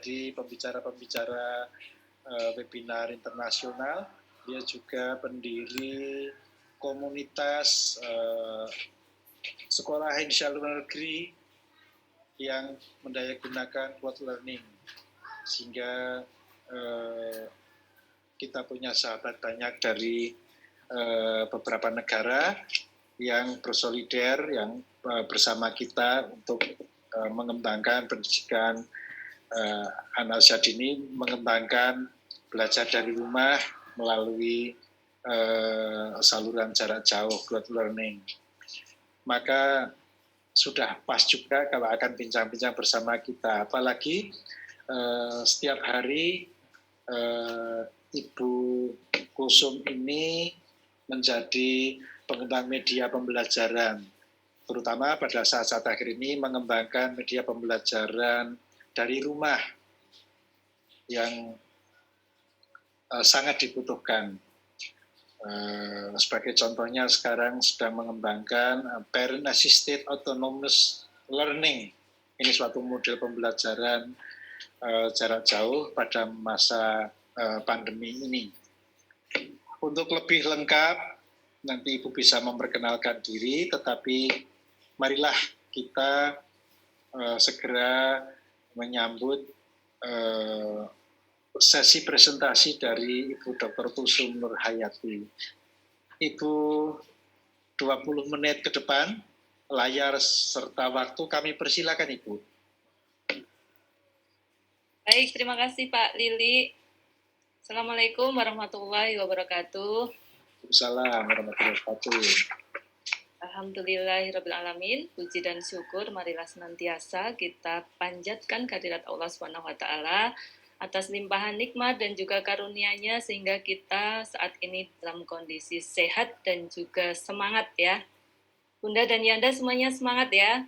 menjadi pembicara-pembicara webinar internasional. Dia juga pendiri komunitas sekolah Insya Allah negeri yang mendayagunakan cloud learning, sehingga kita punya sahabat banyak dari beberapa negara yang bersolider, yang bersama kita untuk mengembangkan pendidikan anak usia dini, mengembangkan belajar dari rumah melalui saluran jarak jauh cloud learning. Maka sudah pas juga kalau akan bincang-bincang bersama kita, apalagi setiap hari Ibu Kusum ini menjadi pengembang media pembelajaran, terutama pada saat-saat akhir ini mengembangkan media pembelajaran dari rumah yang sangat dibutuhkan. Sebagai contohnya sekarang sedang mengembangkan Parent Assisted Autonomous Learning. Ini suatu model pembelajaran jarak jauh pada masa pandemi ini. Untuk lebih lengkap, nanti Ibu bisa memperkenalkan diri, tetapi marilah kita segera menyambut sesi presentasi dari Ibu Dr. Kusum Nurhayati. Ibu 20 menit ke depan, layar serta waktu kami persilakan Ibu. Baik, terima kasih Pak Lili. Assalamualaikum warahmatullahi wabarakatuh. Waalaikumsalam warahmatullahi wabarakatuh. Alhamdulillahirrabbilalamin, puji dan syukur marilah senantiasa kita panjatkan kehadirat Allah SWT atas limpahan nikmat dan juga karunia-Nya sehingga kita saat ini dalam kondisi sehat dan juga semangat ya. Bunda dan Yanda semuanya semangat ya.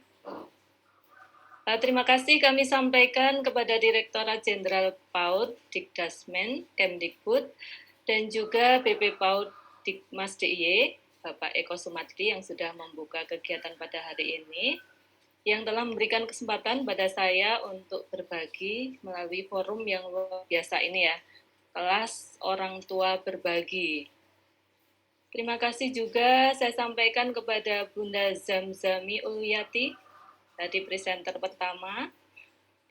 Terima kasih kami sampaikan kepada Direktorat Jenderal PAUD Dikdasmen Kemdikbud dan juga BP PAUD Dikmas DIY Bapak Eko Sumadri yang sudah membuka kegiatan pada hari ini, yang telah memberikan kesempatan pada saya untuk berbagi melalui forum yang luar biasa ini ya, kelas orang tua berbagi. Terima kasih juga saya sampaikan kepada Bunda Zamzami Ulwiyati, tadi presenter pertama,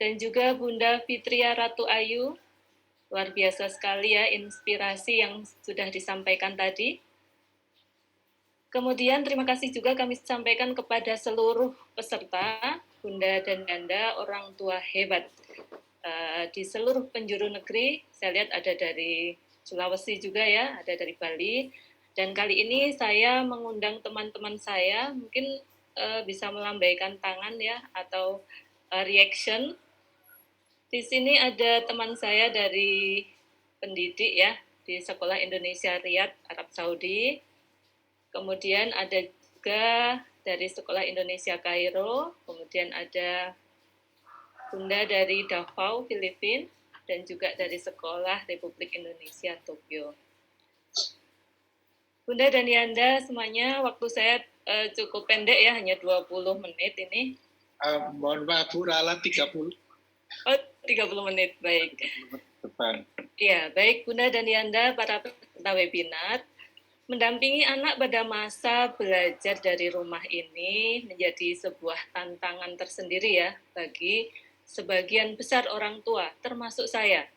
dan juga Bunda Fitria Ratu Ayu, luar biasa sekali ya inspirasi yang sudah disampaikan tadi. Kemudian terima kasih juga kami sampaikan kepada seluruh peserta, Bunda dan Yanda, orang tua hebat di seluruh penjuru negeri. Saya lihat ada dari Sulawesi juga ya, ada dari Bali. Dan kali ini saya mengundang teman-teman saya, mungkin bisa melambaikan tangan ya, atau reaction. Di sini ada teman saya dari pendidik ya, di Sekolah Indonesia Riyadh, Arab Saudi. Kemudian ada juga dari Sekolah Indonesia Kairo, kemudian ada Bunda dari Davao, Filipina, dan juga dari Sekolah Republik Indonesia, Tokyo. Bunda dan Yanda semuanya, waktu saya cukup pendek ya, hanya 20 menit ini. Mohon maaf Bu, ralat 30. Oh, 30 menit, baik. Depan. Ya, baik Bunda dan Yanda, para peserta webinar. Mendampingi anak pada masa belajar dari rumah ini menjadi sebuah tantangan tersendiri ya bagi sebagian besar orang tua, termasuk saya.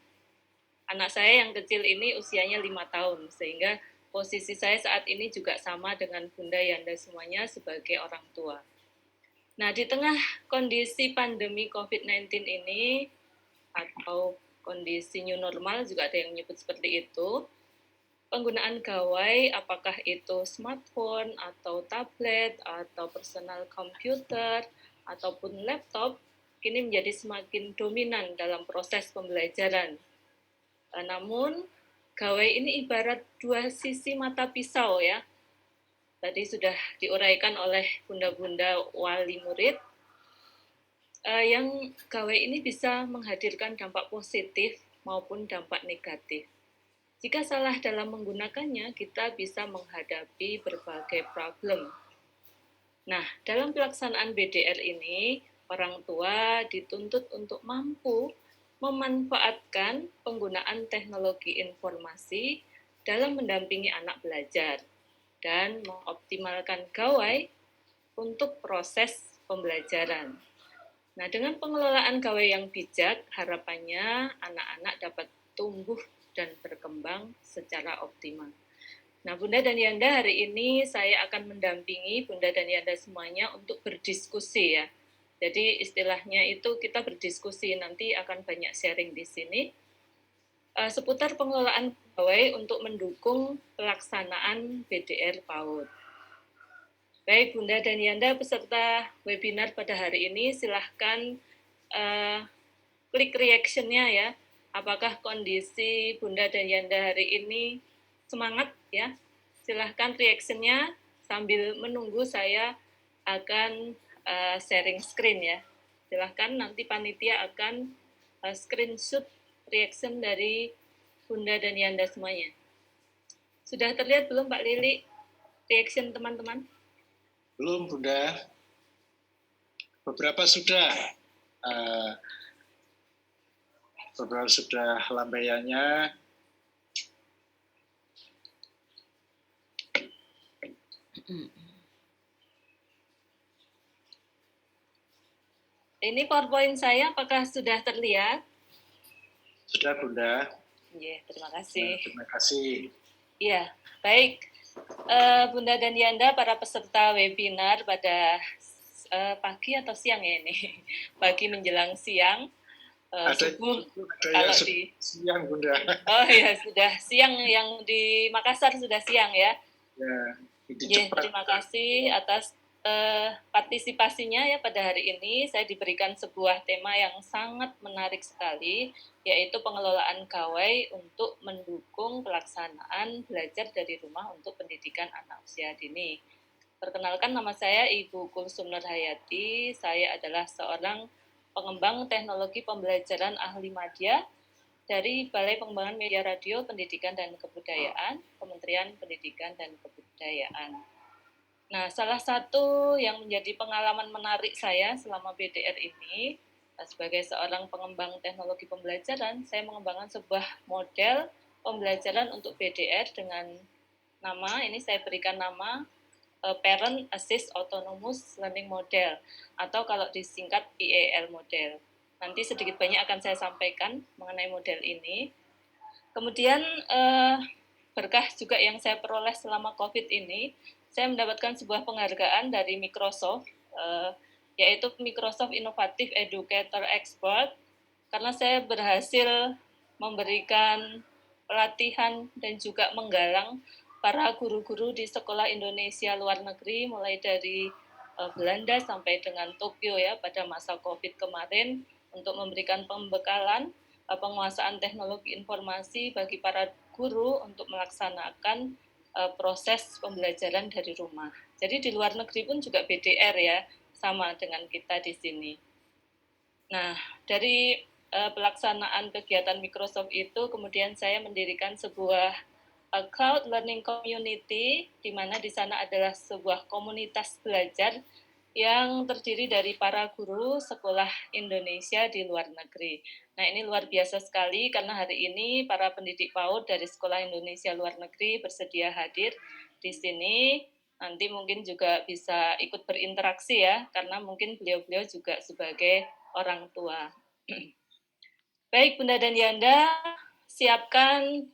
Anak saya yang kecil ini usianya 5 tahun, sehingga posisi saya saat ini juga sama dengan Bunda Yanda semuanya sebagai orang tua. Nah, di tengah kondisi pandemi COVID-19 ini, atau kondisi new normal juga ada yang menyebut seperti itu, penggunaan gawai, apakah itu smartphone, atau tablet, atau personal computer, ataupun laptop, kini menjadi semakin dominan dalam proses pembelajaran. Namun, gawai ini ibarat dua sisi mata pisau ya. Tadi sudah diuraikan oleh bunda-bunda wali murid, yang gawai ini bisa menghadirkan dampak positif maupun dampak negatif. Jika salah dalam menggunakannya, kita bisa menghadapi berbagai problem. Nah, dalam pelaksanaan BDR ini, orang tua dituntut untuk mampu memanfaatkan penggunaan teknologi informasi dalam mendampingi anak belajar dan mengoptimalkan gawai untuk proses pembelajaran. Nah, dengan pengelolaan gawai yang bijak, harapannya anak-anak dapat tumbuh dan berkembang secara optimal. Nah, Bunda dan Yanda, hari ini saya akan mendampingi Bunda dan Yanda semuanya untuk berdiskusi ya. Jadi istilahnya itu kita berdiskusi, nanti akan banyak sharing di sini seputar pengelolaan gawai untuk mendukung pelaksanaan BDR PAUD. Baik, Bunda dan Yanda, peserta webinar pada hari ini, silahkan klik reaction-nya ya. Apakah kondisi Bunda dan Yanda hari ini semangat ya? Silahkan reaction-nya sambil menunggu saya akan sharing screen ya. Silahkan nanti panitia akan screenshot reaction dari Bunda dan Yanda semuanya. Sudah terlihat belum Pak Lili reaction teman-teman? Belum, Bunda. Beberapa sudah lambaiannya. Ini PowerPoint saya apakah sudah terlihat? Sudah, Bunda. Ya, terima kasih. Terima kasih. Ya, baik. Bunda dan Yanda, para peserta webinar pada pagi atau siang ya ini? Pagi menjelang siang. Subuh kalau di siang, Bunda. Oh ya, sudah siang, yang di Makassar sudah siang ya. Ya, terima kasih atas partisipasinya ya pada hari ini. Saya diberikan sebuah tema yang sangat menarik sekali, yaitu pengelolaan gawai untuk mendukung pelaksanaan belajar dari rumah untuk pendidikan anak usia dini. Perkenalkan, nama saya Ibu Kulsum Nurhayati. Saya adalah seorang pengembang teknologi pembelajaran ahli media dari Balai Pengembangan Media Radio, Pendidikan dan Kebudayaan, Kementerian Pendidikan dan Kebudayaan. Nah, salah satu yang menjadi pengalaman menarik saya selama BDR ini, sebagai seorang pengembang teknologi pembelajaran, saya mengembangkan sebuah model pembelajaran untuk BDR dengan nama, ini saya berikan nama Parent Assist Autonomous Learning Model, atau kalau disingkat PAL model. Nanti sedikit banyak akan saya sampaikan mengenai model ini. Kemudian berkah juga yang saya peroleh selama COVID ini, saya mendapatkan sebuah penghargaan dari Microsoft, yaitu Microsoft Innovative Educator Expert, karena saya berhasil memberikan pelatihan dan juga menggalang para guru-guru di sekolah Indonesia luar negeri, mulai dari Belanda sampai dengan Tokyo ya pada masa COVID kemarin, untuk memberikan pembekalan penguasaan teknologi informasi bagi para guru untuk melaksanakan proses pembelajaran dari rumah. Jadi di luar negeri pun juga BDR ya, sama dengan kita di sini. Nah, dari pelaksanaan kegiatan Microsoft itu, kemudian saya mendirikan sebuah cloud learning community, di mana di sana adalah sebuah komunitas belajar yang terdiri dari para guru sekolah Indonesia di luar negeri. Nah, ini luar biasa sekali karena hari ini para pendidik PAUD dari sekolah Indonesia luar negeri bersedia hadir di sini. Nanti mungkin juga bisa ikut berinteraksi ya, karena mungkin beliau-beliau juga sebagai orang tua. Baik, Bunda dan Yanda, siapkan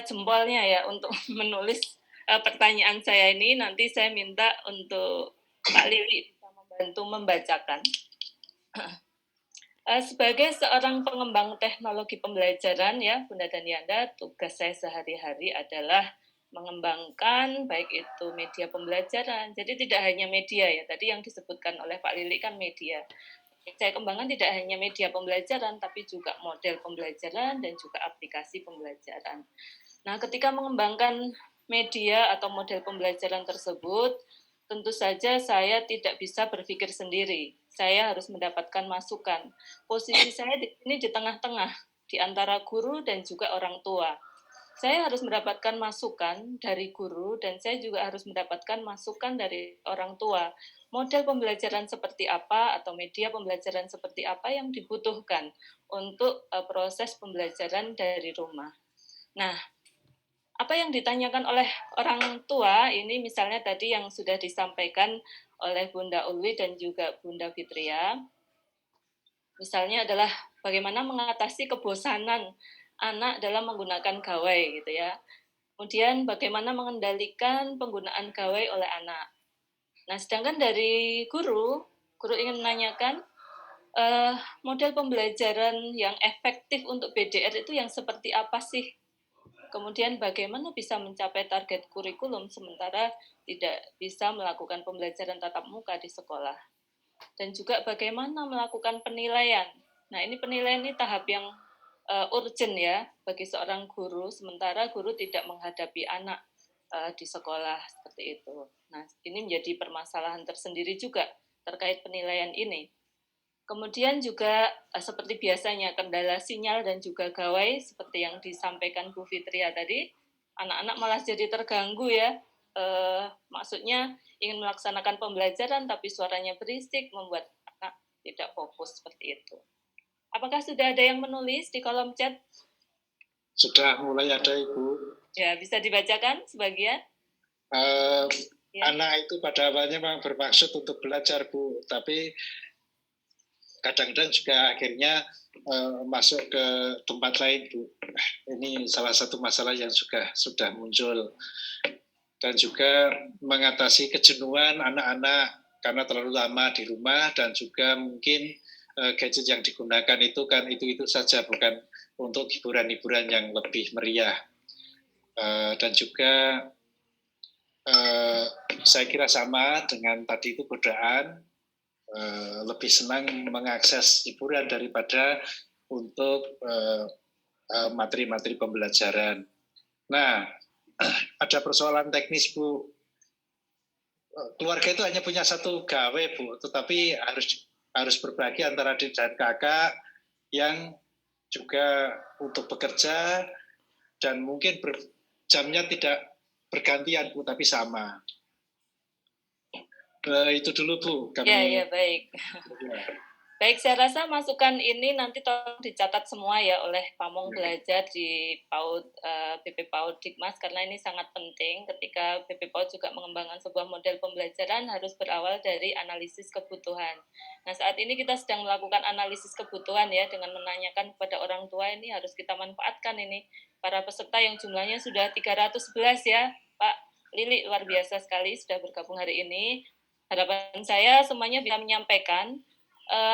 jempolnya ya untuk menulis pertanyaan saya ini. Nanti saya minta untuk Pak Lili bisa membantu membacakan. Sebagai seorang pengembang teknologi pembelajaran ya, Bunda dan Yanda, tugas saya sehari-hari adalah mengembangkan baik itu media pembelajaran. Jadi tidak hanya media ya, tadi yang disebutkan oleh Pak Lili kan media. Saya kembangkan tidak hanya media pembelajaran, tapi juga model pembelajaran dan juga aplikasi pembelajaran. Nah, ketika mengembangkan media atau model pembelajaran tersebut, tentu saja saya tidak bisa berpikir sendiri. Saya harus mendapatkan masukan. Posisi saya di sini di tengah-tengah, di antara guru dan juga orang tua. Saya harus mendapatkan masukan dari guru dan saya juga harus mendapatkan masukan dari orang tua model pembelajaran seperti apa atau media pembelajaran seperti apa yang dibutuhkan untuk proses pembelajaran dari rumah. Nah, apa yang ditanyakan oleh orang tua ini misalnya tadi yang sudah disampaikan oleh Bunda Ulwi dan juga Bunda Fitria, misalnya adalah bagaimana mengatasi kebosanan anak dalam menggunakan gawai gitu ya. Kemudian bagaimana mengendalikan penggunaan gawai oleh anak. Nah, sedangkan dari guru ingin menanyakan model pembelajaran yang efektif untuk BDR itu yang seperti apa sih? Kemudian bagaimana bisa mencapai target kurikulum sementara tidak bisa melakukan pembelajaran tatap muka di sekolah. Dan juga bagaimana melakukan penilaian. Nah, ini penilaian ini tahap yang urgent ya bagi seorang guru, sementara guru tidak menghadapi anak di sekolah seperti itu. Nah, ini menjadi permasalahan tersendiri juga terkait penilaian ini. Kemudian juga seperti biasanya kendala sinyal dan juga gawai seperti yang disampaikan Bu Fitria tadi, anak-anak malah jadi terganggu ya. Maksudnya ingin melaksanakan pembelajaran tapi suaranya berisik membuat anak tidak fokus seperti itu. Apakah sudah ada yang menulis di kolom chat? Sudah mulai ada, Ibu. Ya, bisa dibacakan sebagian? Ya. Anak itu pada awalnya memang bermaksud untuk belajar, Bu, tapi kadang-kadang juga akhirnya masuk ke tempat lain, Bu. Ini salah satu masalah yang sudah muncul. Dan juga mengatasi kejenuhan anak-anak karena terlalu lama di rumah, dan juga mungkin gadget yang digunakan itu kan itu saja, bukan untuk hiburan-hiburan yang lebih meriah. Dan juga saya kira sama dengan tadi itu godaan, lebih senang mengakses hiburan daripada untuk materi-materi pembelajaran. Nah, ada persoalan teknis, Bu. Keluarga itu hanya punya satu gawe, Bu, tetapi harus berbagi antara adik dan kakak yang juga untuk bekerja, dan mungkin jamnya tidak bergantian, Bu, tapi sama. Itu dulu, Bu. Ya, baik. Ya. Baik, saya rasa masukan ini nanti tolong dicatat semua ya oleh Pamong Belajar di PAUD, BP PAUD Dikmas, karena ini sangat penting ketika BP PAUD juga mengembangkan sebuah model pembelajaran harus berawal dari analisis kebutuhan. Nah, saat ini kita sedang melakukan analisis kebutuhan ya, dengan menanyakan kepada orang tua, ini harus kita manfaatkan ini. Para peserta yang jumlahnya sudah 311 ya, Pak Lili, luar biasa sekali sudah bergabung hari ini. Harapan saya semuanya bisa menyampaikan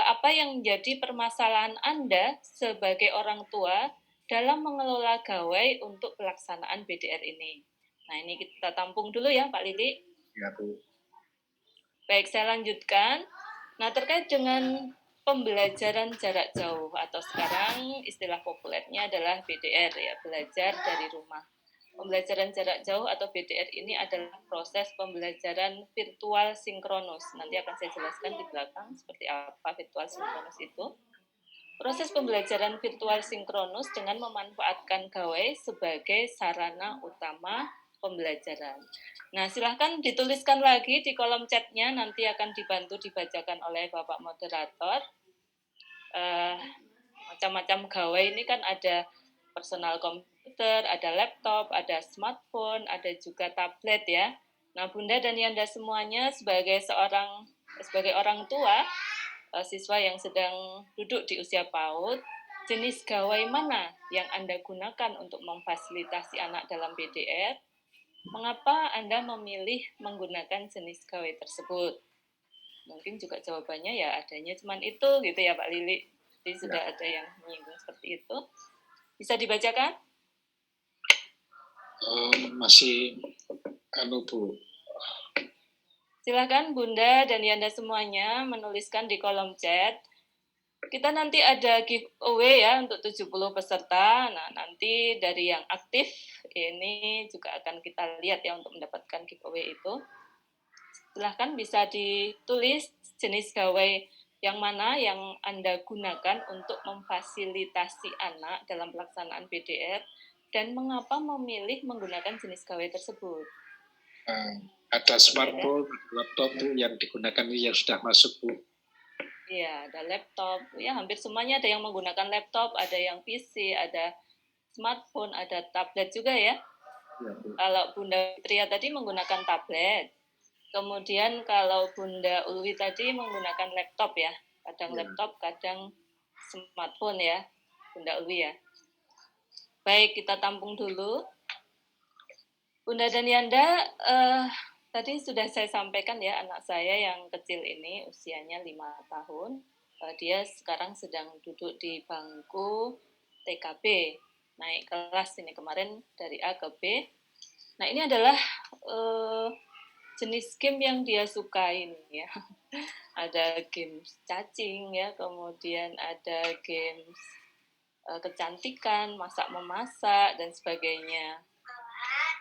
apa yang menjadi permasalahan Anda sebagai orang tua dalam mengelola gawai untuk pelaksanaan BDR ini. Nah, ini kita tampung dulu ya, Pak Lili. Ya, Bu. Baik, saya lanjutkan. Nah, terkait dengan pembelajaran jarak jauh atau sekarang istilah populernya adalah BDR ya, belajar dari rumah. Pembelajaran jarak jauh atau BDR ini adalah proses pembelajaran virtual sinkronus. Nanti akan saya jelaskan di belakang seperti apa virtual sinkronus itu. Proses pembelajaran virtual sinkronus dengan memanfaatkan gawai sebagai sarana utama pembelajaran. Nah, silahkan dituliskan lagi di kolom chatnya, nanti akan dibantu dibacakan oleh Bapak Moderator. Macam-macam gawai ini kan ada personal komputer, ada laptop, ada smartphone, ada juga tablet ya. Nah, Bunda dan Yanda semuanya sebagai orang tua siswa yang sedang duduk di usia PAUD, jenis gawai mana yang Anda gunakan untuk memfasilitasi anak dalam BDR? Mengapa Anda memilih menggunakan jenis gawai tersebut? Mungkin juga jawabannya ya adanya cuman itu gitu ya Pak Lili. Jadi sudah ada yang menyinggung seperti itu. Bisa dibacakan? Masih Bu. Silakan Bunda dan Yanda semuanya menuliskan di kolom chat. Kita nanti ada giveaway ya untuk 70 peserta. Nah, nanti dari yang aktif ini juga akan kita lihat ya untuk mendapatkan giveaway itu. Silahkan bisa ditulis jenis gawai yang mana yang Anda gunakan untuk memfasilitasi anak dalam pelaksanaan BDR dan mengapa memilih menggunakan jenis gawai tersebut. Ada smartphone, ada laptop Bu, yang digunakan yang sudah masuk Bu. Iya, ada laptop. Ya, hampir semuanya ada yang menggunakan laptop, ada yang PC, ada smartphone, ada tablet juga ya. Ya kalau Bunda Tria tadi menggunakan tablet. Kemudian kalau Bunda Ulwi tadi menggunakan laptop ya. Kadang laptop, kadang smartphone ya. Bunda Ulwi ya. Baik, kita tampung dulu. Bunda dan Yanda, tadi sudah saya sampaikan ya, anak saya yang kecil ini usianya 5 tahun. Dia sekarang sedang duduk di bangku TKB, naik kelas ini kemarin dari A ke B. Nah, ini adalah jenis game yang dia sukai ya. Ada games cacing ya, kemudian ada games kecantikan, masak-memasak, dan sebagainya.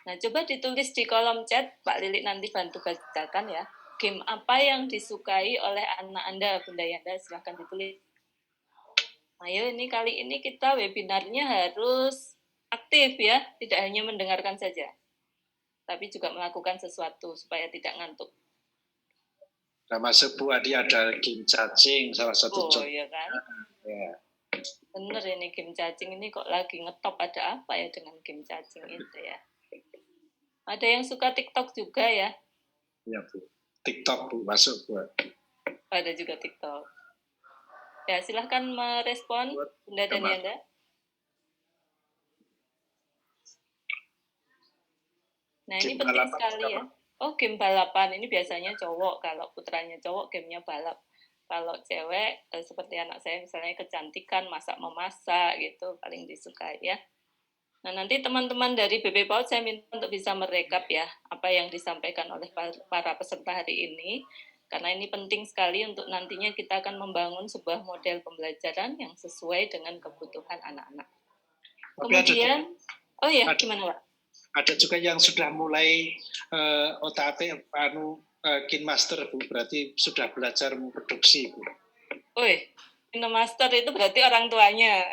Nah, coba ditulis di kolom chat, Pak Lilik nanti bantu bacakan ya. Game apa yang disukai oleh anak Anda, Bunda Yanda? Silahkan ditulis. Ayo, ini kali ini kita webinarnya harus aktif ya, tidak hanya mendengarkan saja, tapi juga melakukan sesuatu supaya tidak ngantuk. Nah, masuk Bu Adi ada game cacing, salah satu contoh. Oh, iya kan? Ya. Bener ini game cacing ini kok lagi ngetop, ada apa ya dengan game cacing itu ya? Ada yang suka TikTok juga ya? Iya Bu, TikTok Bu, masuk Bu. Ada juga TikTok. Ya, silahkan merespon Bunda dan Yanda. Nah, ini penting sekali ya. Oh, game balapan ini biasanya cowok. Kalau putranya cowok, gamenya balap. Kalau cewek, seperti anak saya misalnya kecantikan, masak-memasak gitu, paling disukai ya. Nah, nanti teman-teman dari BP PAUD saya minta untuk bisa merekap ya, apa yang disampaikan oleh para peserta hari ini. Karena ini penting sekali untuk nantinya kita akan membangun sebuah model pembelajaran yang sesuai dengan kebutuhan anak-anak. Kemudian, oh ya, gimana Pak? Ada juga yang sudah mulai OTT, KinMaster Bu, berarti sudah belajar memproduksi Bu. KinMaster itu berarti orang tuanya.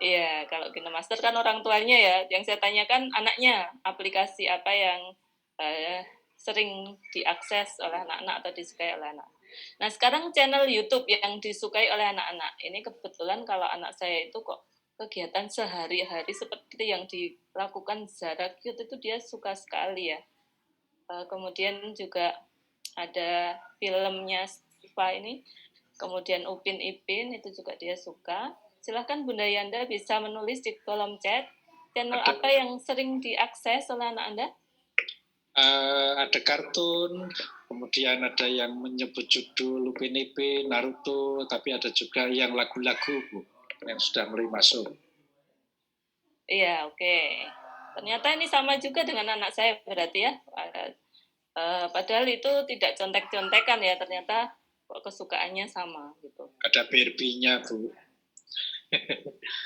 Iya, kalau KinMaster kan orang tuanya ya. Yang saya tanyakan anaknya, aplikasi apa yang sering diakses oleh anak-anak atau disukai oleh anak. Nah, sekarang channel YouTube yang disukai oleh anak-anak. Ini kebetulan kalau anak saya itu kok kegiatan sehari-hari seperti yang dilakukan Zara Cute itu dia suka sekali ya. Kemudian juga ada filmnya Siva ini, kemudian Upin Ipin itu juga dia suka. Silahkan Bunda Yanda bisa menulis di kolom chat channel apa yang sering diakses oleh anak Anda. Ada kartun, kemudian ada yang menyebut judul Upin Ipin, Naruto, tapi ada juga yang lagu-lagu Bu, yang sudah mulai masuk. Iya, oke. Ternyata ini sama juga dengan anak saya berarti ya. Padahal itu tidak contek-contekan ya, ternyata kok kesukaannya sama gitu. Ada Barbie-nya Bu.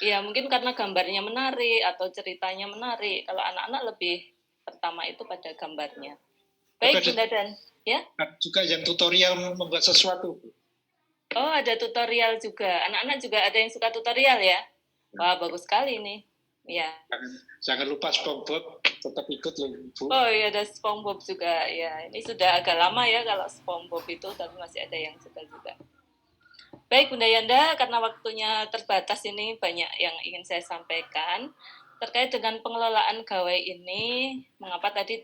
Iya, mungkin karena gambarnya menarik atau ceritanya menarik. Kalau anak-anak lebih pertama itu pada gambarnya. Baik, Bunda Dan. Ya? Juga yang tutorial membuat sesuatu. Oh, ada tutorial juga. Anak-anak juga ada yang suka tutorial ya? Wah, bagus sekali nih. Ya. Jangan lupa SpongeBob tetap ikut loh Bu. Oh iya, ada SpongeBob juga. Ya, ini sudah agak lama ya kalau SpongeBob itu, tapi masih ada yang suka juga. Baik Bunda Yanda, karena waktunya terbatas ini banyak yang ingin saya sampaikan. Terkait dengan pengelolaan gawai ini, mengapa tadi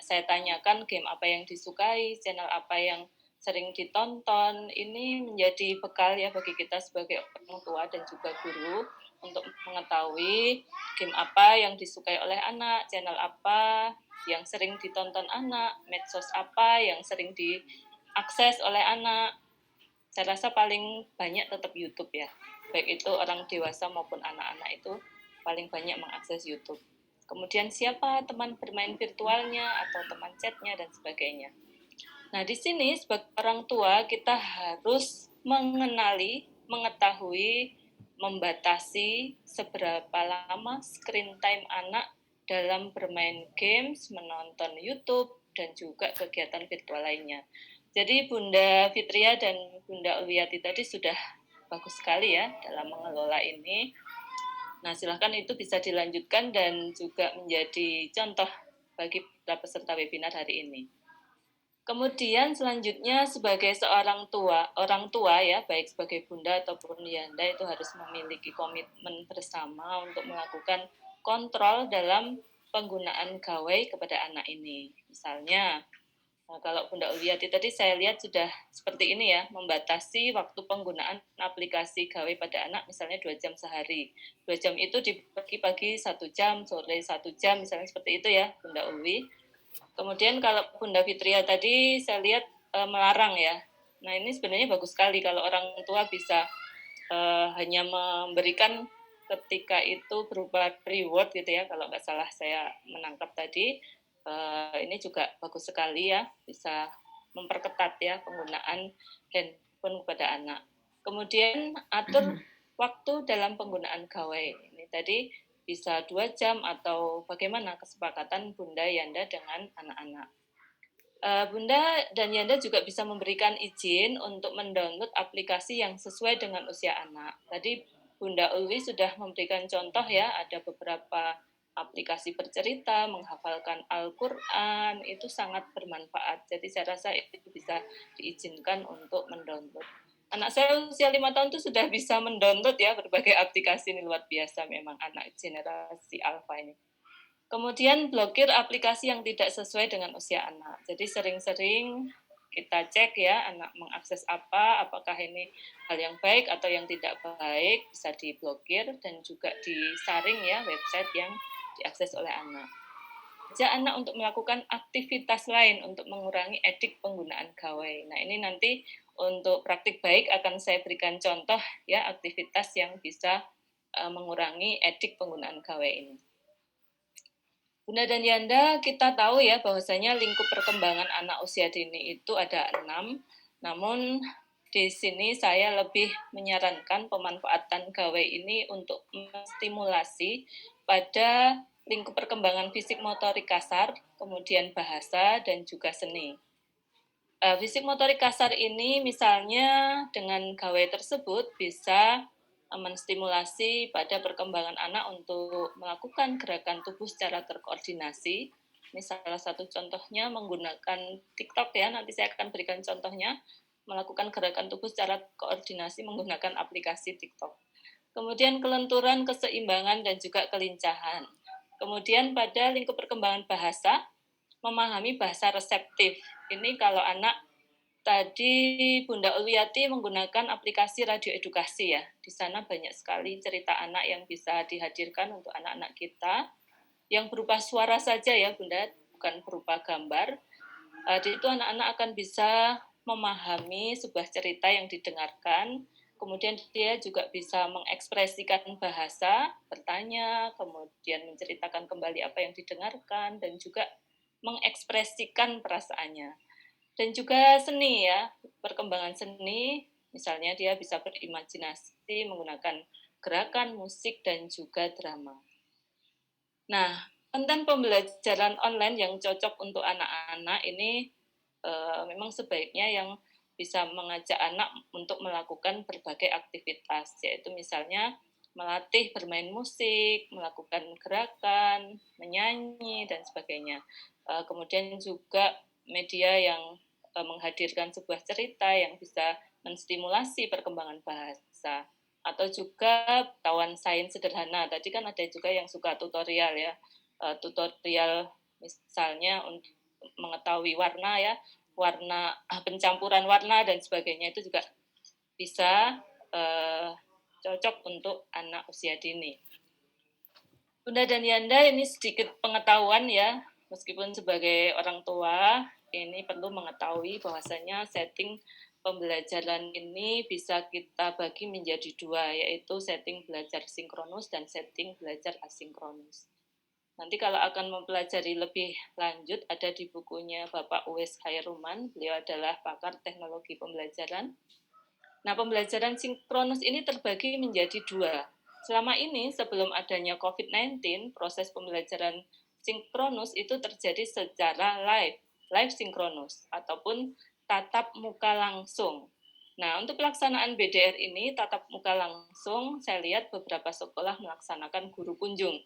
saya tanyakan game apa yang disukai, channel apa yang sering ditonton, ini menjadi bekal ya bagi kita sebagai orang tua dan juga guru untuk mengetahui game apa yang disukai oleh anak, channel apa yang sering ditonton anak, medsos apa yang sering diakses oleh anak. Saya rasa paling banyak tetap YouTube ya, baik itu orang dewasa maupun anak-anak itu paling banyak mengakses YouTube. Kemudian siapa teman bermain virtualnya atau teman chatnya dan sebagainya. Nah di sini sebagai orang tua kita harus mengenali, mengetahui, membatasi seberapa lama screen time anak dalam bermain games, menonton YouTube, dan juga kegiatan virtual lainnya. Jadi Bunda Fitria dan Bunda Ulwiati tadi sudah bagus sekali ya dalam mengelola ini. Nah, silahkan itu bisa dilanjutkan dan juga menjadi contoh bagi para peserta webinar hari ini. Kemudian selanjutnya sebagai seorang orang tua ya, baik sebagai bunda ataupun yanda itu harus memiliki komitmen bersama untuk melakukan kontrol dalam penggunaan gawai kepada anak ini. Misalnya, kalau Bunda Uliati tadi saya lihat sudah seperti ini ya, membatasi waktu penggunaan aplikasi gawai pada anak misalnya 2 jam sehari. 2 jam itu dibagi pagi 1 jam, sore 1 jam, misalnya seperti itu ya Bunda Uli. Kemudian kalau Bunda Fitria tadi saya lihat melarang ya. Nah ini sebenarnya bagus sekali kalau orang tua bisa hanya memberikan ketika itu berupa reward gitu ya, kalau nggak salah saya menangkap tadi. Ini juga bagus sekali ya, bisa memperketat ya penggunaan handphone kepada anak. Kemudian atur waktu dalam penggunaan gawai. Ini tadi bisa 2 jam atau bagaimana kesepakatan Bunda Yanda dengan anak-anak. Bunda dan Yanda juga bisa memberikan izin untuk mendownload aplikasi yang sesuai dengan usia anak. Tadi Bunda Ulwi sudah memberikan contoh ya, ada beberapa aplikasi bercerita, menghafalkan Al-Quran, itu sangat bermanfaat. Jadi saya rasa itu bisa diizinkan untuk mendownload. Anak saya usia 5 tahun itu sudah bisa mendownload ya berbagai aplikasi, ini luar biasa memang anak generasi alpha ini. Kemudian blokir aplikasi yang tidak sesuai dengan usia anak. Jadi sering-sering kita cek ya anak mengakses apa, apakah ini hal yang baik atau yang tidak baik, bisa diblokir dan juga disaring ya website yang diakses oleh anak. Ajak anak untuk melakukan aktivitas lain untuk mengurangi edik penggunaan gawai. Nah ini nanti untuk praktik baik akan saya berikan contoh ya aktivitas yang bisa mengurangi edik penggunaan gawai ini. Bunda dan Yanda, kita tahu ya bahwasanya lingkup perkembangan anak usia dini itu ada 6, namun di sini saya lebih menyarankan pemanfaatan gawai ini untuk menstimulasi pada lingkup perkembangan fisik motorik kasar, kemudian bahasa, dan juga seni. Fisik motorik kasar ini misalnya dengan gawai tersebut bisa menstimulasi pada perkembangan anak untuk melakukan gerakan tubuh secara terkoordinasi. Ini salah satu contohnya menggunakan TikTok ya, nanti saya akan berikan contohnya, melakukan gerakan tubuh secara koordinasi menggunakan aplikasi TikTok. Kemudian kelenturan, keseimbangan, dan juga kelincahan. Kemudian pada lingkup perkembangan bahasa, memahami bahasa reseptif. Ini kalau anak tadi Bunda Ulwiati menggunakan aplikasi radio edukasi ya. Di sana banyak sekali cerita anak yang bisa dihadirkan untuk anak-anak kita yang berupa suara saja ya Bunda, bukan berupa gambar. Di itu anak-anak akan bisa memahami sebuah cerita yang didengarkan. Kemudian dia juga bisa mengekspresikan bahasa, bertanya, kemudian menceritakan kembali apa yang didengarkan, dan juga mengekspresikan perasaannya. Dan juga seni ya, perkembangan seni, misalnya dia bisa berimajinasi menggunakan gerakan, musik, dan juga drama. Nah, konten pembelajaran online yang cocok untuk anak-anak ini memang sebaiknya yang bisa mengajak anak untuk melakukan berbagai aktivitas, yaitu misalnya melatih bermain musik, melakukan gerakan, menyanyi, dan sebagainya. Kemudian juga media yang menghadirkan sebuah cerita yang bisa menstimulasi perkembangan bahasa. Atau juga tawan sains sederhana. Tadi kan ada juga yang suka tutorial ya. Tutorial misalnya untuk mengetahui warna ya, warna pencampuran warna dan sebagainya itu juga bisa cocok untuk anak usia dini. Bunda dan Yanda, ini sedikit pengetahuan ya, meskipun sebagai orang tua ini perlu mengetahui bahwasanya setting pembelajaran ini bisa kita bagi menjadi 2, yaitu setting belajar sinkronus dan setting belajar asinkronus. Nanti kalau akan mempelajari lebih lanjut, ada di bukunya Bapak Uwais Khairuman, beliau adalah pakar teknologi pembelajaran. Nah, pembelajaran sinkronus ini terbagi menjadi 2. Selama ini, sebelum adanya COVID-19, proses pembelajaran sinkronus itu terjadi secara live sinkronus, ataupun tatap muka langsung. Nah, untuk pelaksanaan BDR ini, tatap muka langsung, saya lihat beberapa sekolah melaksanakan guru kunjung.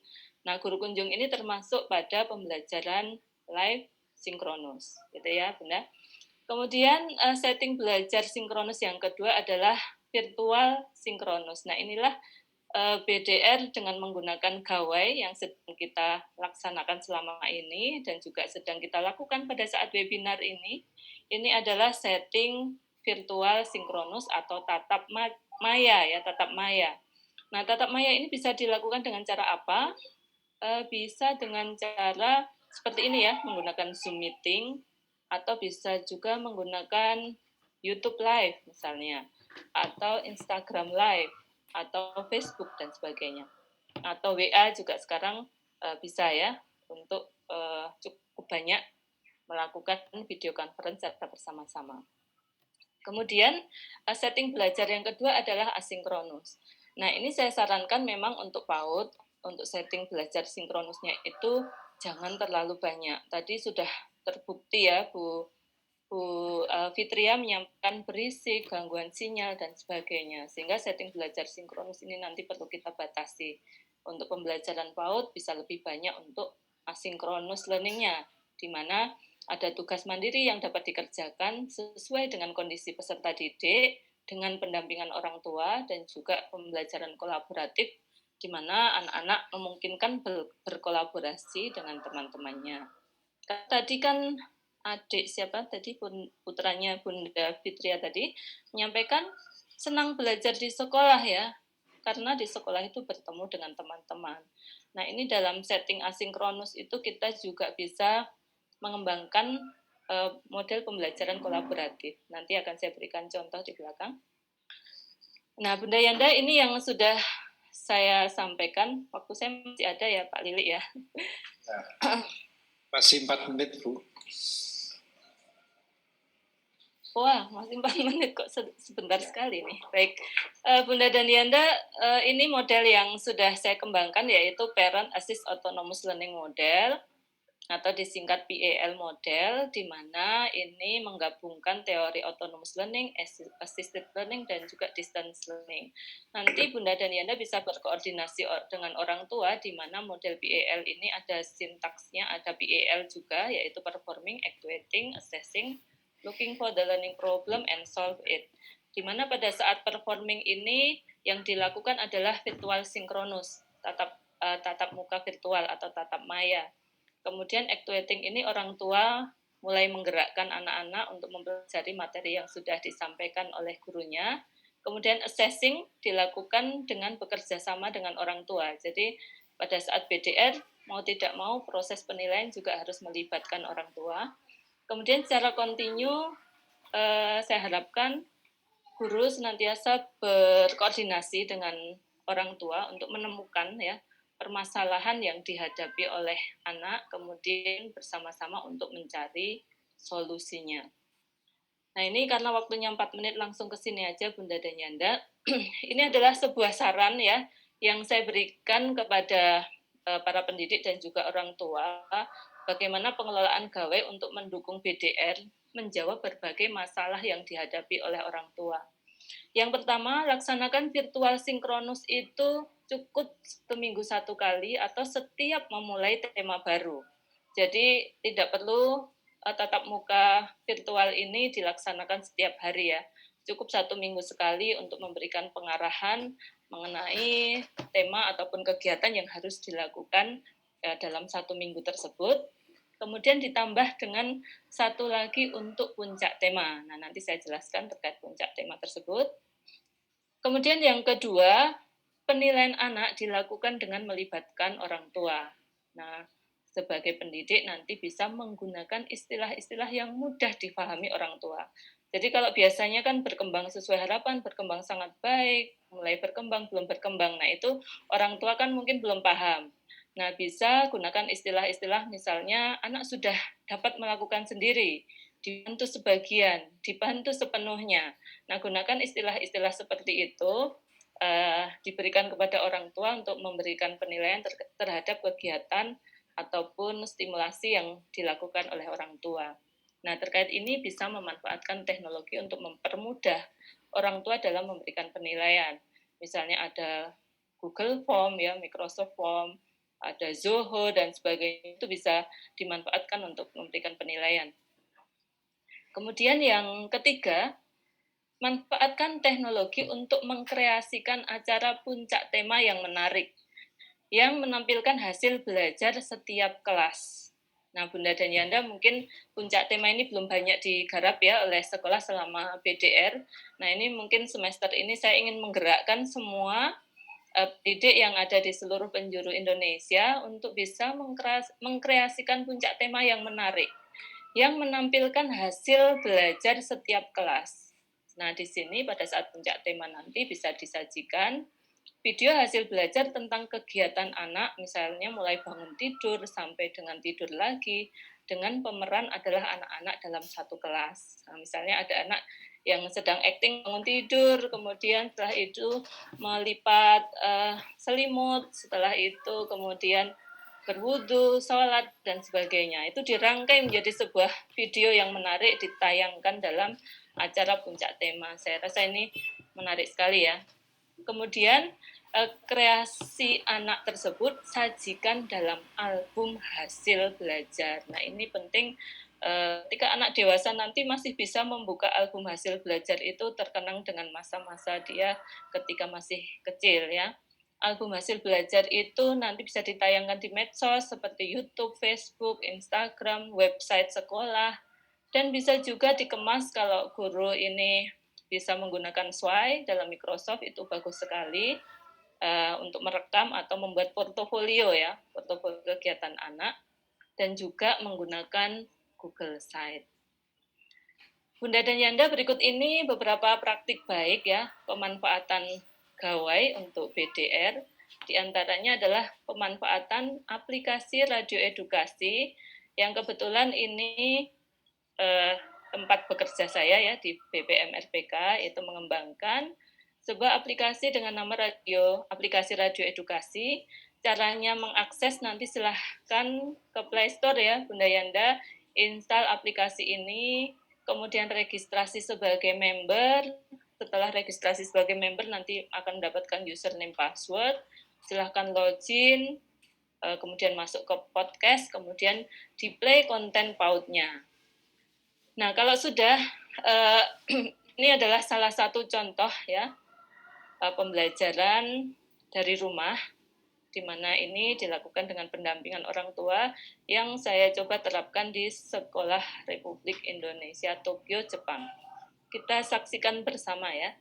Nah, guru kunjung ini termasuk pada pembelajaran live sinkronus, gitu ya Bunda. Kemudian setting belajar sinkronus yang kedua adalah virtual sinkronus. Nah inilah BDR dengan menggunakan gawai yang sedang kita laksanakan selama ini dan juga sedang kita lakukan pada saat webinar ini adalah setting virtual sinkronus atau tatap maya ya, tatap maya. Nah, tatap maya ini bisa dilakukan dengan cara apa? Bisa dengan cara seperti ini ya, menggunakan Zoom meeting atau bisa juga menggunakan YouTube Live misalnya, atau Instagram Live, atau Facebook dan sebagainya. Atau WA juga sekarang bisa ya untuk cukup banyak melakukan video conference serta bersama-sama. Kemudian setting belajar yang kedua adalah asinkronus. Nah ini saya sarankan memang untuk PAUD, untuk setting belajar sinkronusnya itu jangan terlalu banyak. Tadi sudah terbukti ya Bu Fitria menyampaikan berisik, gangguan sinyal, dan sebagainya. Sehingga setting belajar sinkronus ini nanti perlu kita batasi. Untuk pembelajaran PAUD bisa lebih banyak untuk asinkronus learning-nya, di mana ada tugas mandiri yang dapat dikerjakan sesuai dengan kondisi peserta didik, dengan pendampingan orang tua, dan juga pembelajaran kolaboratif, di mana anak-anak memungkinkan berkolaborasi dengan teman-temannya. Tadi kan adik siapa tadi putranya Bunda Fitria tadi menyampaikan senang belajar di sekolah ya, karena di sekolah itu bertemu dengan teman-teman. Nah ini dalam setting asinkronus itu kita juga bisa mengembangkan model pembelajaran kolaboratif. Nanti akan saya berikan contoh di belakang. Nah Bunda Yanda ini yang sudah saya sampaikan, waktu saya masih ada ya Pak Lili ya. Masih 4 menit Bu. Wah, masih 4 menit kok sebentar sekali nih. Baik, Bunda dan Yanda, ini model yang sudah saya kembangkan yaitu Parent Assist Autonomous Learning Model atau disingkat PAL model, di mana ini menggabungkan teori autonomous learning, assisted learning, dan juga distance learning. Nanti Bunda dan Yanda bisa berkoordinasi dengan orang tua, di mana model PAL ini ada sintaksnya, ada PAL juga, yaitu performing, actuating, assessing, looking for the learning problem, and solve it. Di mana pada saat performing ini yang dilakukan adalah virtual sinkronus, tatap muka virtual atau tatap maya. Kemudian actuating ini orang tua mulai menggerakkan anak-anak untuk mempelajari materi yang sudah disampaikan oleh gurunya. Kemudian assessing dilakukan dengan bekerja sama dengan orang tua. Jadi pada saat BDR, mau tidak mau proses penilaian juga harus melibatkan orang tua. Kemudian secara kontinu, saya harapkan guru senantiasa berkoordinasi dengan orang tua untuk menemukan ya permasalahan yang dihadapi oleh anak, kemudian bersama-sama untuk mencari solusinya. Nah ini karena waktunya 4 menit langsung ke sini aja Bunda dan Yanda. Ini adalah sebuah saran ya yang saya berikan kepada para pendidik dan juga orang tua, bagaimana pengelolaan gawai untuk mendukung BDR menjawab berbagai masalah yang dihadapi oleh orang tua. Yang pertama, laksanakan virtual sinkronus itu cukup seminggu 1 kali atau setiap memulai tema baru. Jadi tidak perlu tatap muka virtual ini dilaksanakan setiap hari ya. Cukup 1 minggu sekali untuk memberikan pengarahan mengenai tema ataupun kegiatan yang harus dilakukan dalam 1 minggu tersebut. Kemudian ditambah dengan 1 lagi untuk puncak tema. Nah, nanti saya jelaskan terkait puncak tema tersebut. Kemudian yang kedua, penilaian anak dilakukan dengan melibatkan orang tua. Nah, sebagai pendidik nanti bisa menggunakan istilah-istilah yang mudah difahami orang tua. Jadi kalau biasanya kan berkembang sesuai harapan, berkembang sangat baik, mulai berkembang, belum berkembang. Nah, itu orang tua kan mungkin belum paham. Nah, bisa gunakan istilah-istilah misalnya anak sudah dapat melakukan sendiri, dibantu sebagian, dibantu sepenuhnya. Nah, gunakan istilah-istilah seperti itu, diberikan kepada orang tua untuk memberikan penilaian terhadap kegiatan ataupun stimulasi yang dilakukan oleh orang tua. Nah, terkait ini bisa memanfaatkan teknologi untuk mempermudah orang tua dalam memberikan penilaian. Misalnya ada Google Form, ya, Microsoft Form, ada Zoho dan sebagainya, itu bisa dimanfaatkan untuk memberikan penilaian. Kemudian yang ketiga, manfaatkan teknologi untuk mengkreasikan acara puncak tema yang menarik, yang menampilkan hasil belajar setiap kelas. Nah, Bunda dan Yanda, mungkin puncak tema ini belum banyak digarap ya oleh sekolah selama PDR. Nah, ini mungkin semester ini saya ingin menggerakkan semua pendidik yang ada di seluruh penjuru Indonesia untuk bisa mengkreasikan puncak tema yang menarik, yang menampilkan hasil belajar setiap kelas. Nah, di sini pada saat puncak tema nanti bisa disajikan video hasil belajar tentang kegiatan anak, misalnya mulai bangun tidur sampai dengan tidur lagi, dengan pemeran adalah anak-anak dalam satu kelas. Nah, misalnya ada anak yang sedang acting bangun tidur, kemudian setelah itu melipat selimut, setelah itu kemudian berwudu, sholat, dan sebagainya. Itu dirangkai menjadi sebuah video yang menarik, ditayangkan dalam acara puncak tema. Saya rasa ini menarik sekali ya. Kemudian kreasi anak tersebut sajikan dalam album hasil belajar. Nah, ini penting ketika anak dewasa nanti masih bisa membuka album hasil belajar itu terkenang dengan masa-masa dia ketika masih kecil ya. Album hasil belajar itu nanti bisa ditayangkan di medsos seperti YouTube, Facebook, Instagram, website sekolah, dan bisa juga dikemas kalau guru ini bisa menggunakan Sway dalam Microsoft, itu bagus sekali untuk merekam atau membuat portofolio ya, portofolio kegiatan anak, dan juga menggunakan Google Site. Bunda dan Yanda, berikut ini beberapa praktik baik ya, pemanfaatan gawai untuk BDR. Di antaranya adalah pemanfaatan aplikasi radio edukasi, yang kebetulan ini tempat bekerja saya ya di BPM RPK, itu mengembangkan sebuah aplikasi dengan nama aplikasi radio edukasi. Caranya mengakses nanti silahkan ke Play Store ya, Bunda Yanda, install aplikasi ini, kemudian registrasi sebagai member. Setelah registrasi sebagai member nanti akan mendapatkan username password, silahkan login, kemudian masuk ke podcast, kemudian di play konten PAUD-nya. Nah, kalau sudah, ini adalah salah satu contoh ya, pembelajaran dari rumah, di mana ini dilakukan dengan pendampingan orang tua yang saya coba terapkan di Sekolah Republik Indonesia Tokyo, Jepang. Kita saksikan bersama ya.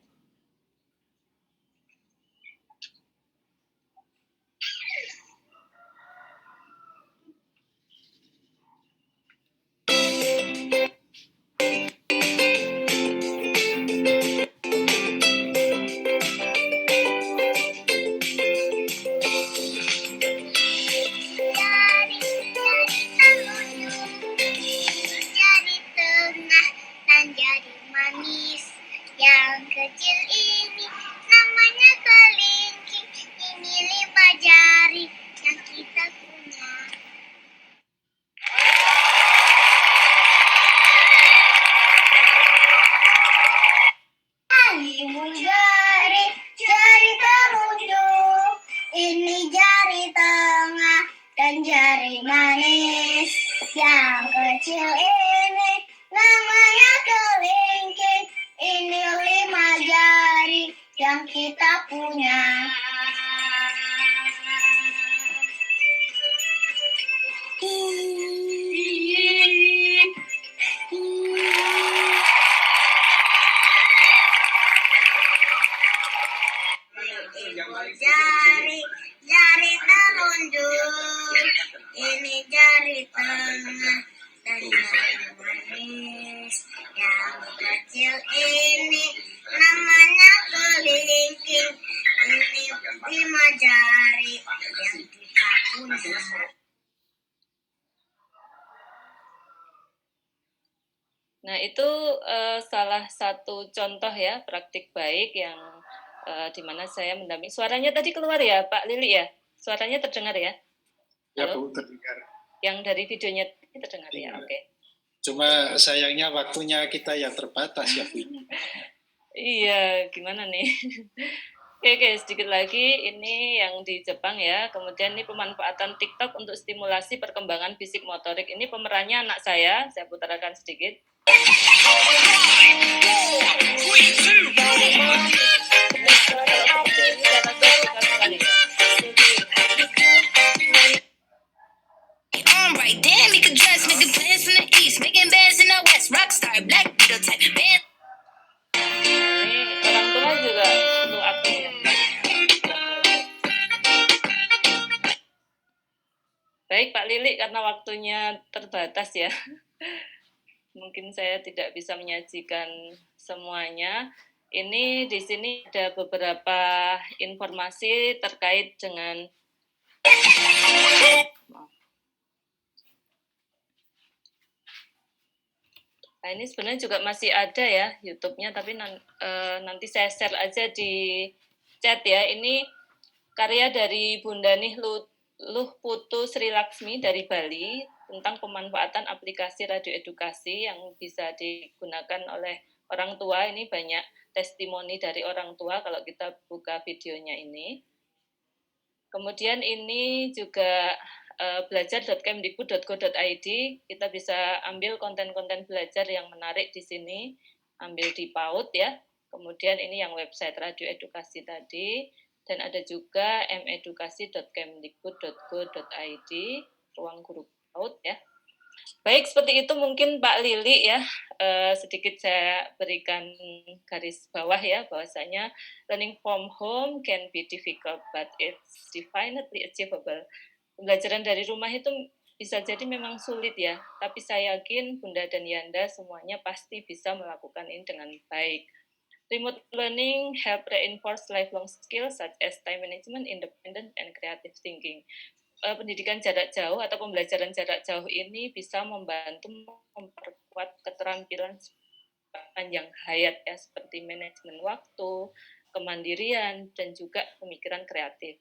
Jari telunjuk, ini jari tengah dan jari manis. Yang kecil ini namanya kelingking. Ini 5 jari yang kita punya. Nah, itu salah satu contoh ya, praktik baik yang di mana saya mendampingi. Suaranya tadi keluar ya, Pak Lili ya? Suaranya terdengar ya? Ya, Bu, terdengar. Yang dari videonya terdengar ya, oke. Cuma sayangnya waktunya kita yang terbatas ya, Bu. Iya, gimana nih? Oke, sedikit lagi ini yang di Jepang ya. Kemudian ini pemanfaatan TikTok untuk stimulasi perkembangan fisik motorik. Ini pemerannya anak saya putarkan sedikit. Alright, damn, he could dress, nigga dance in the east, making bands in the west, rockstar, black beetle type band. Ini orang tua juga perlu aktif ya. Baik Pak Lili, karena waktunya terbatas ya. Mungkin saya tidak bisa menyajikan semuanya. Ini di sini ada beberapa informasi terkait dengan Nah, ini sebenarnya juga masih ada ya YouTube-nya, tapi nanti saya share aja di chat ya. Ini karya dari Bunda Luh Putu Sri Laksmi dari Bali tentang pemanfaatan aplikasi radio edukasi yang bisa digunakan oleh orang tua. Ini banyak testimoni dari orang tua kalau kita buka videonya ini. Kemudian ini juga belajar.kemdikbud.go.id, kita bisa ambil konten-konten belajar yang menarik di sini, ambil di PAUD ya. Kemudian ini yang website radio edukasi tadi, dan ada juga medukasi.kemdikbud.go.id, ruang guru PAUD ya. Baik, seperti itu mungkin Pak Lili ya, sedikit saya berikan garis bawah ya, bahwasanya learning from home can be difficult, but it's definitely achievable. Pembelajaran dari rumah itu bisa jadi memang sulit ya, tapi saya yakin Bunda dan Yanda semuanya pasti bisa melakukan ini dengan baik. Remote learning help reinforce lifelong skills such as time management, independent, and creative thinking. Pendidikan jarak jauh atau pembelajaran jarak jauh ini bisa membantu memperkuat keterampilan sepanjang hayat ya, seperti manajemen waktu, kemandirian, dan juga pemikiran kreatif.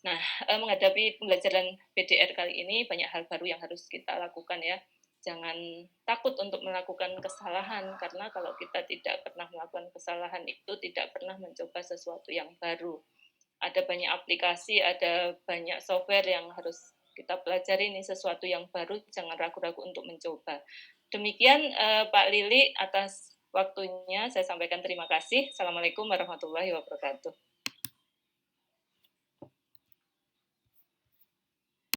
Nah, menghadapi pembelajaran PDR kali ini banyak hal baru yang harus kita lakukan ya. Jangan takut untuk melakukan kesalahan, karena kalau kita tidak pernah melakukan kesalahan itu tidak pernah mencoba sesuatu yang baru. Ada banyak aplikasi, ada banyak software yang harus kita pelajari, ini sesuatu yang baru, jangan ragu-ragu untuk mencoba. Demikian Pak Lili, atas waktunya saya sampaikan terima kasih. Assalamualaikum warahmatullahi wabarakatuh.